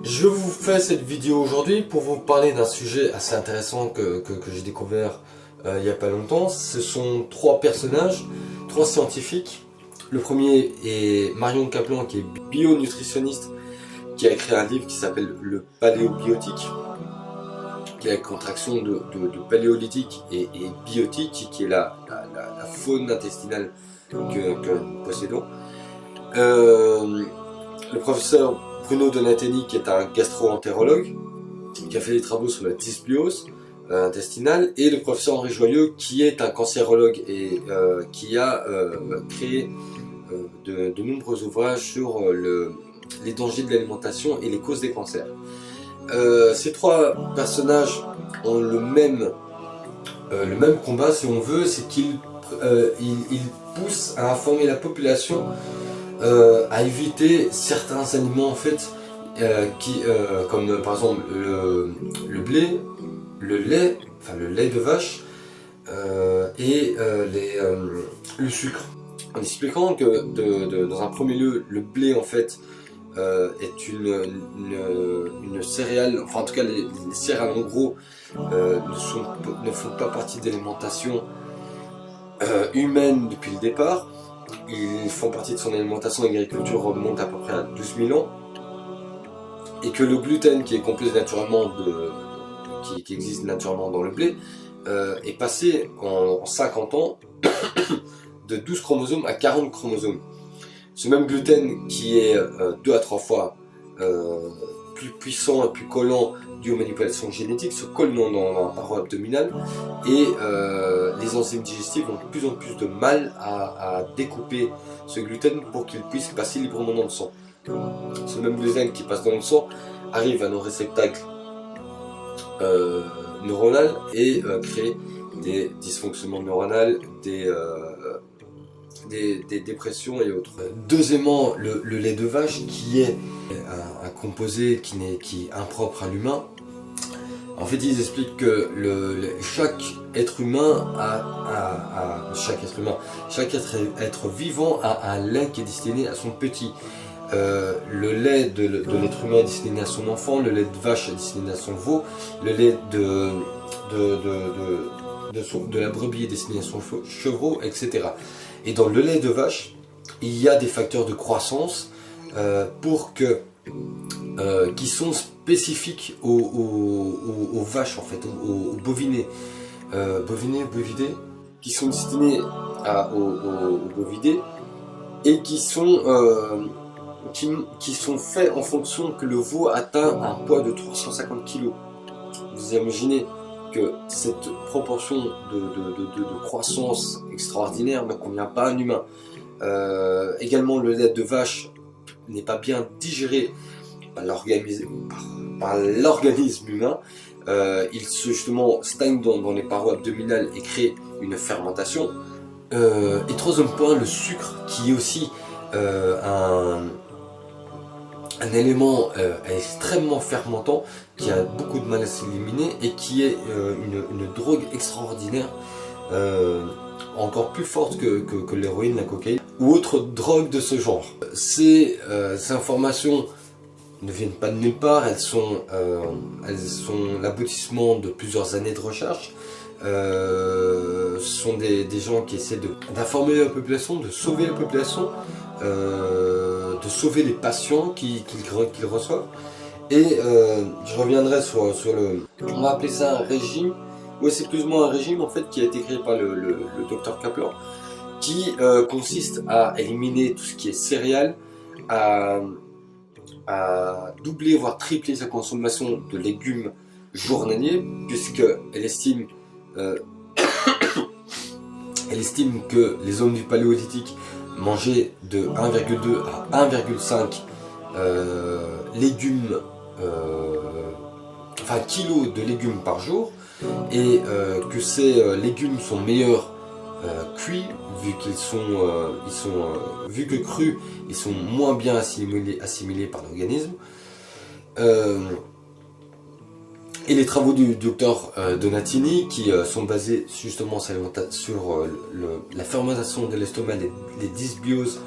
Je vous fais cette vidéo aujourd'hui pour vous parler d'un sujet assez intéressant que j'ai découvert il n'y a pas longtemps. Ce sont trois personnages, trois scientifiques. Le premier est Marion Kaplan, qui est bio-nutritionniste, qui a écrit un livre qui s'appelle Le Paléobiotique, qui est la contraction de paléolithique et biotique, qui est la faune intestinale que nous possédons. Le professeur Bruno Donatelli, qui est un gastro-entérologue, qui a fait des travaux sur la dysbiose intestinale, et le professeur Henri Joyeux, qui est un cancérologue et qui a créé de nombreux ouvrages sur les dangers de l'alimentation et les causes des cancers. Ces trois personnages ont le même combat, si on veut, c'est qu'ils poussent à informer la population à éviter certains aliments en fait comme par exemple le blé, le lait de vache et le sucre, en expliquant que dans un premier lieu le blé en fait est une céréale, enfin en tout cas les céréales en gros ne font pas partie de l'alimentation humaine depuis le départ. Ils font partie de son alimentation, l'agriculture remonte à peu près à 12 000 ans, et que le gluten qui est composé naturellement qui existe naturellement dans le blé est passé en 50 ans de 12 chromosomes à 40 chromosomes. Ce même gluten qui est 2 à 3 fois plus puissant et plus collant dû aux manipulations génétiques se colle dans la paroi abdominale, et les enzymes digestives ont de plus en plus de mal à découper ce gluten pour qu'il puisse passer librement dans le sang. Ce même gluten qui passe dans le sang arrive à nos réceptacles neuronaux et crée des dysfonctionnements neuronaux, des dépressions et autres. Deuxièmement, le lait de vache, qui est un composé qui est impropre à l'humain. En fait, ils expliquent que chaque être vivant a un lait qui est destiné à son petit. Le lait de l'être humain est destiné à son enfant, le lait de vache est destiné à son veau, le lait de la brebis est destiné à son chevreau, etc. Et dans le lait de vache, il y a des facteurs de croissance qui sont spécifiques aux vaches, en fait, aux bovinés, bovidés, qui sont destinés aux bovidés et qui sont faits en fonction que le veau atteint un poids de 350 kg. Vous imaginez que cette proportion de croissance extraordinaire ne convient pas à un humain. Également, le lait de vache n'est pas bien digéré par l'organisme humain. Il se justement stagne dans les parois abdominales et crée une fermentation. Et troisième point, le sucre, qui est aussi un élément extrêmement fermentant, qui a beaucoup de mal à s'éliminer et qui est une drogue extraordinaire, encore plus forte que l'héroïne, la cocaïne ou autre drogue de ce genre. Ces informations ne viennent pas de nulle part, elles sont l'aboutissement de plusieurs années de recherche. Ce sont des gens qui essaient d'informer la population, de sauver la population, de sauver les patients qu'ils reçoivent. Et je reviendrai sur on va appeler ça un régime. Ouais, c'est plus ou moins un régime en fait qui a été créé par le docteur Kaplan, qui consiste à éliminer tout ce qui est céréales, à doubler voire tripler sa consommation de légumes journaliers, puisqu'elle estime que les hommes du paléolithique mangeaient de 1,2 à 1,5 kilos de légumes par jour, et que ces légumes sont meilleurs cuits, vu que crus, ils sont moins bien assimilés par l'organisme. Et les travaux du docteur Donatini, qui sont basés justement sur la fermentation de l'estomac, les dysbioses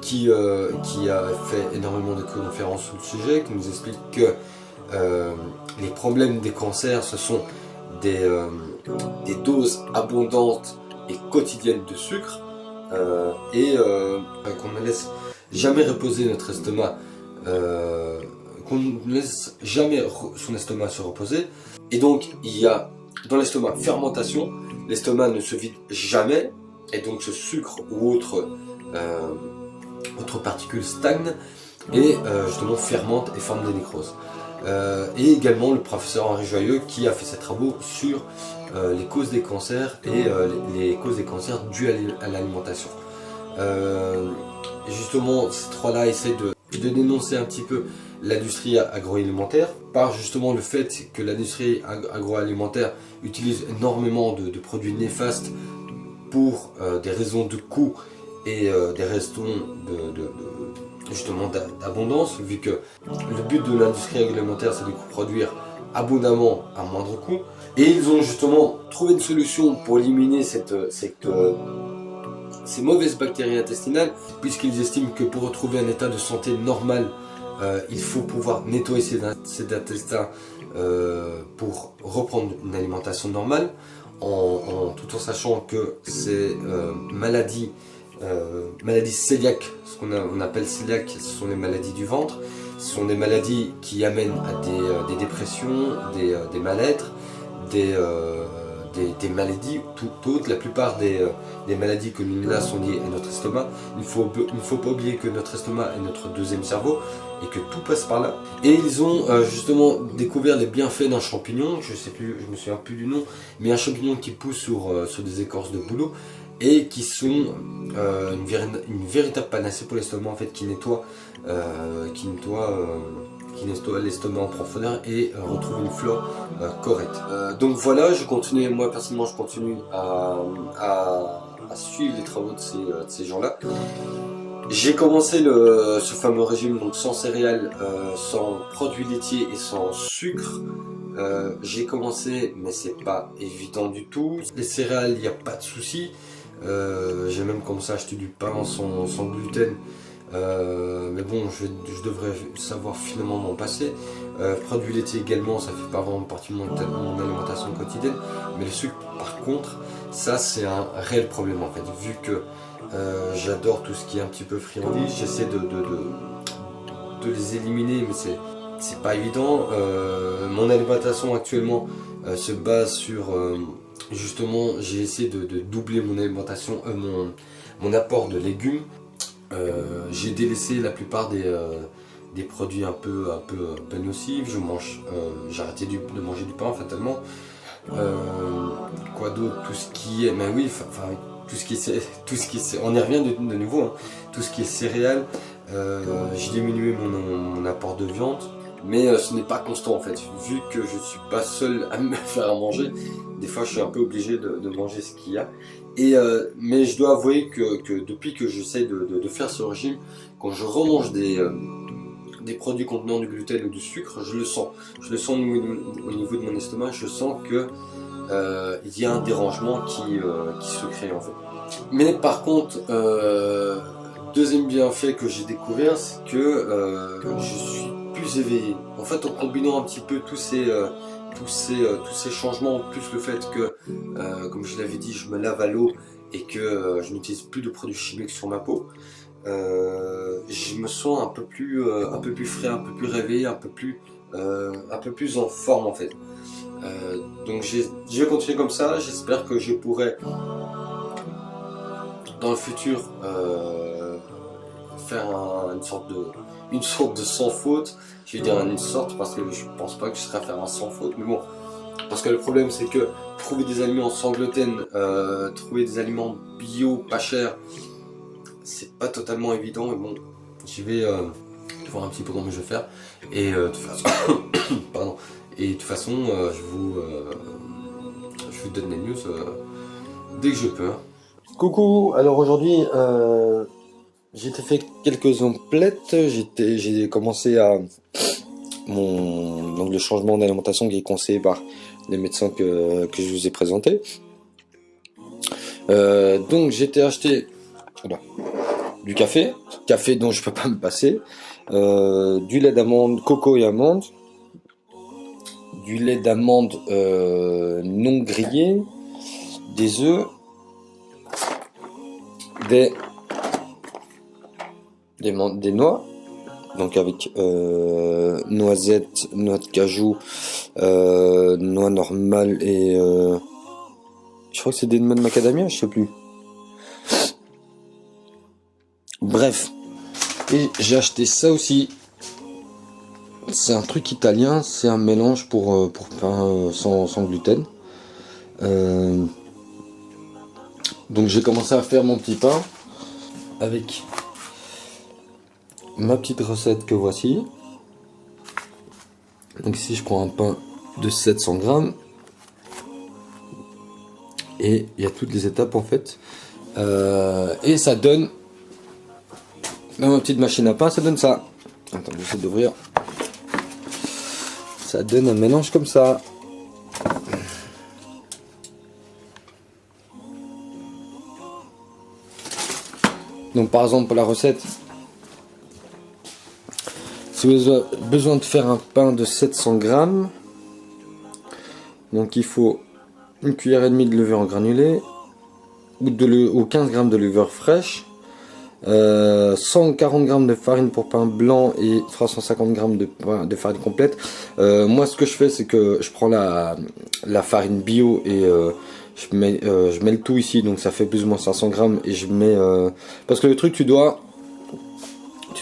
qui a fait énormément de conférences sur le sujet, qui nous explique que les problèmes des cancers, ce sont des doses abondantes et quotidiennes de sucre, qu'on ne laisse jamais reposer notre estomac, qu'on ne laisse jamais son estomac se reposer. Et donc il y a dans l'estomac fermentation, l'estomac ne se vide jamais, et donc ce sucre ou autre particules stagnent et justement fermentent et forment des nécroses. Et également le professeur Henri Joyeux qui a fait ses travaux sur les causes des cancers et les causes des cancers dues à l'alimentation. Justement, ces trois-là essaient de dénoncer un petit peu l'industrie agroalimentaire par justement le fait que l'industrie agroalimentaire utilise énormément de produits néfastes pour des raisons de coût et des raisons justement d'abondance, vu que le but de l'industrie agroalimentaire c'est de produire abondamment à moindre coût. Et ils ont justement trouvé une solution pour éliminer ces mauvaises bactéries intestinales, puisqu'ils estiment que pour retrouver un état de santé normal, il faut pouvoir nettoyer ses intestins pour reprendre une alimentation normale, tout en sachant que ces maladies cœliaques, ce qu'on appelle cœliaques, ce sont les maladies du ventre, ce sont des maladies qui amènent à des dépressions, des mal-être, des maladies tout autres. La plupart des maladies que nous avons sont liées à notre estomac. Il ne faut pas oublier que notre estomac est notre deuxième cerveau et que tout passe par là. Et ils ont justement découvert les bienfaits d'un champignon, je me souviens plus du nom, mais un champignon qui pousse sur des écorces de bouleau et qui sont une véritable panacée pour l'estomac, en fait, qui nettoie l'estomac en profondeur et retrouve une flore correcte. Donc voilà, moi personnellement je continue à suivre les travaux de ces gens-là. J'ai commencé ce fameux régime donc sans céréales, sans produits laitiers et sans sucre. J'ai commencé, mais c'est pas évident du tout. Les céréales, il n'y a pas de souci. J'ai même commencé à acheter du pain sans gluten. Mais bon, je devrais savoir finalement m'en passer. Produits laitiers également, ça fait pas vraiment partie de mon alimentation quotidienne. Mais le sucre, par contre, ça c'est un réel problème en fait. Vu que j'adore tout ce qui est un petit peu friandise, j'essaie de les éliminer, mais c'est pas évident. Mon alimentation actuellement se base sur justement, j'ai essayé de doubler mon alimentation, mon apport de légumes. J'ai délaissé la plupart des produits un peu nocifs. J'ai arrêté de manger du pain fatalement. Quoi d'autre? Tout ce qui est, ben oui, enfin tout ce qui est, on y revient de nouveau, hein. Tout ce qui est céréales, j'ai diminué mon apport de viande. Mais ce n'est pas constant en fait, vu que je ne suis pas seul à me faire à manger, des fois je suis un peu obligé de manger ce qu'il y a. Mais je dois avouer que depuis que j'essaie de faire ce régime, quand je remange des produits contenant du gluten ou du sucre, je le sens au niveau de mon estomac, je sens que il y a un dérangement qui se crée en fait. Mais par contre, deuxième bienfait que j'ai découvert, c'est que je suis plus éveillé. En fait, en combinant un petit peu tous ces changements, plus le fait que, comme je l'avais dit, je me lave à l'eau et que je n'utilise plus de produits chimiques sur ma peau, je me sens un peu plus frais, un peu plus réveillé, un peu plus en forme en fait. Donc je vais continuer comme ça. J'espère que je pourrai dans le futur faire une sorte de sans faute. Je vais dire une sorte parce que je pense pas que je serai à faire un sans faute, mais bon, parce que le problème c'est que trouver des aliments sans gluten, trouver des aliments bio pas chers, c'est pas totalement évident. Mais bon, je vais voir un petit peu comment je vais faire. Et de toute façon, pardon. Et de toute façon, je vous donne les news dès que je peux. Coucou, alors aujourd'hui j'ai fait quelques emplettes, j'ai commencé donc le changement d'alimentation qui est conseillé par les médecins que je vous ai présentés. Donc j'ai été acheter du café dont je peux pas me passer, du lait d'amande, coco et amande, du lait d'amande non grillé, des œufs, des noix, donc avec noisettes, noix de cajou, noix normales et je crois que c'est des noix de macadamia, je sais plus. Bref, et j'ai acheté ça aussi. C'est un truc italien, c'est un mélange pour pain sans gluten. Donc j'ai commencé à faire mon petit pain avec ma petite recette que voici. Donc ici je prends un pain de 700 grammes et il y a toutes les étapes en fait. Et ça donne, dans ma petite machine à pain, ça donne ça. Attends, j'essaie d'ouvrir. Ça donne un mélange comme ça. Donc par exemple pour la recette, si vous avez besoin de faire un pain de 700 grammes, donc il faut une cuillère et demie de levure en granulé ou 15 grammes de levure fraîche, 140 grammes de farine pour pain blanc et 350 grammes de farine complète. Moi ce que je fais c'est que je prends la farine bio et je mets le tout ici, donc ça fait plus ou moins 500 grammes et je mets parce que le truc tu dois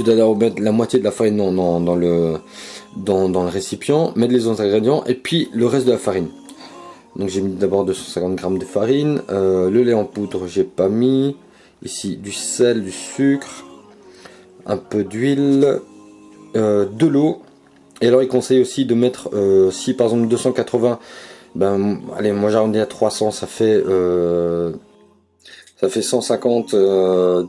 d'abord mettre la moitié de la farine dans le récipient, mettre les autres ingrédients et puis le reste de la farine. Donc j'ai mis d'abord 250 grammes de farine, le lait en poudre j'ai pas mis, ici du sel, du sucre, un peu d'huile, de l'eau. Et alors il conseille aussi de mettre, si par exemple 280, ben allez moi j'arrondis à 300, ça fait 150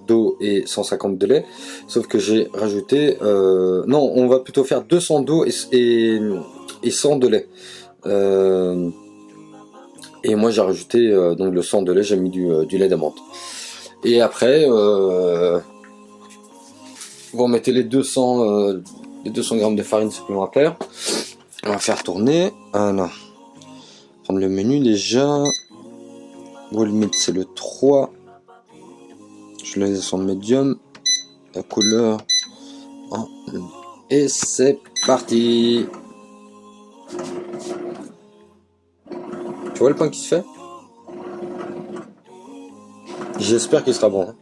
d'eau et 150 de lait, sauf que j'ai rajouté, non on va plutôt faire 200 d'eau et 100 de lait. Et moi j'ai rajouté donc le 100 de lait, j'ai mis du lait d'amande. Et après, vous remettez les 200 grammes de farine supplémentaire. On va faire tourner. Voilà. Prendre le menu déjà. Où le mettre, c'est le 3. Je le laisse en médium. La couleur. Et c'est parti. Tu vois le pain qui se fait? J'espère qu'il sera bon.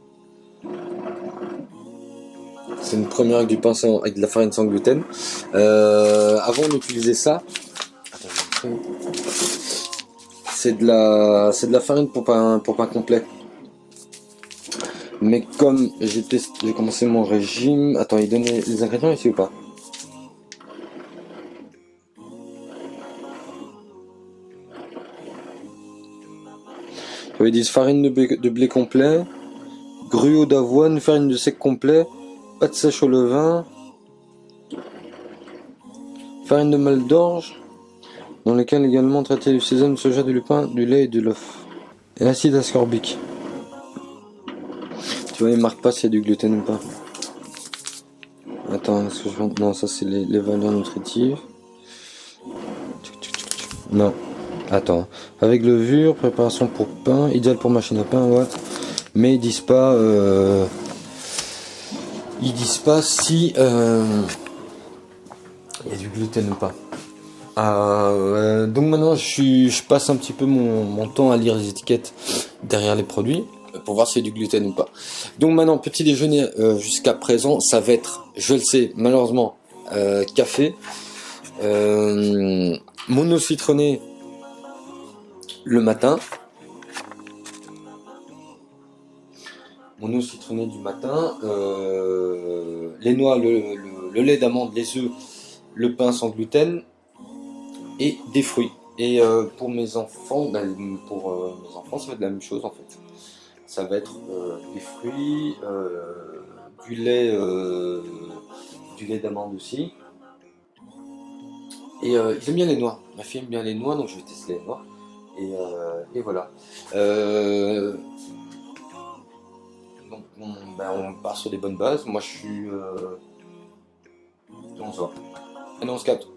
C'est une première avec du pain avec de la farine sans gluten. Avant d'utiliser ça, c'est de la farine pour pain complet. Mais comme j'ai commencé mon régime, attends, il donne les ingrédients ici ou pas? Ils disent farine de blé complet, gruau d'avoine, farine de seigle complet, pâte sèche au levain, farine de mal d'orge, dans lesquelles également traiter du sésame, du soja, du lupin, du lait et de l'œuf. Et l'acide ascorbique. Tu vois, il marque pas s'il y a du gluten ou pas. Attends, est-ce que je... Non, ça c'est les valeurs nutritives. Non. Attends. Avec levure, préparation pour pain, idéal pour machine à pain, ouais. Mais ils disent pas si il y a du gluten ou pas. Donc maintenant je passe un petit peu mon temps à lire les étiquettes derrière les produits pour voir s'il y a du gluten ou pas. Donc maintenant petit déjeuner jusqu'à présent ça va être, je le sais malheureusement, café, mono citronné le matin. Mon eau citronnée du matin, les noix, le lait d'amande, les œufs, le pain sans gluten et des fruits. Et pour mes enfants, ça va être la même chose en fait. Ça va être des fruits, du lait d'amande aussi. Et ils aiment bien les noix. Ma fille aime bien les noix, donc je vais tester les noix. Et voilà. Donc on part sur des bonnes bases. Moi je suis... on se voit. Allez, on se capte.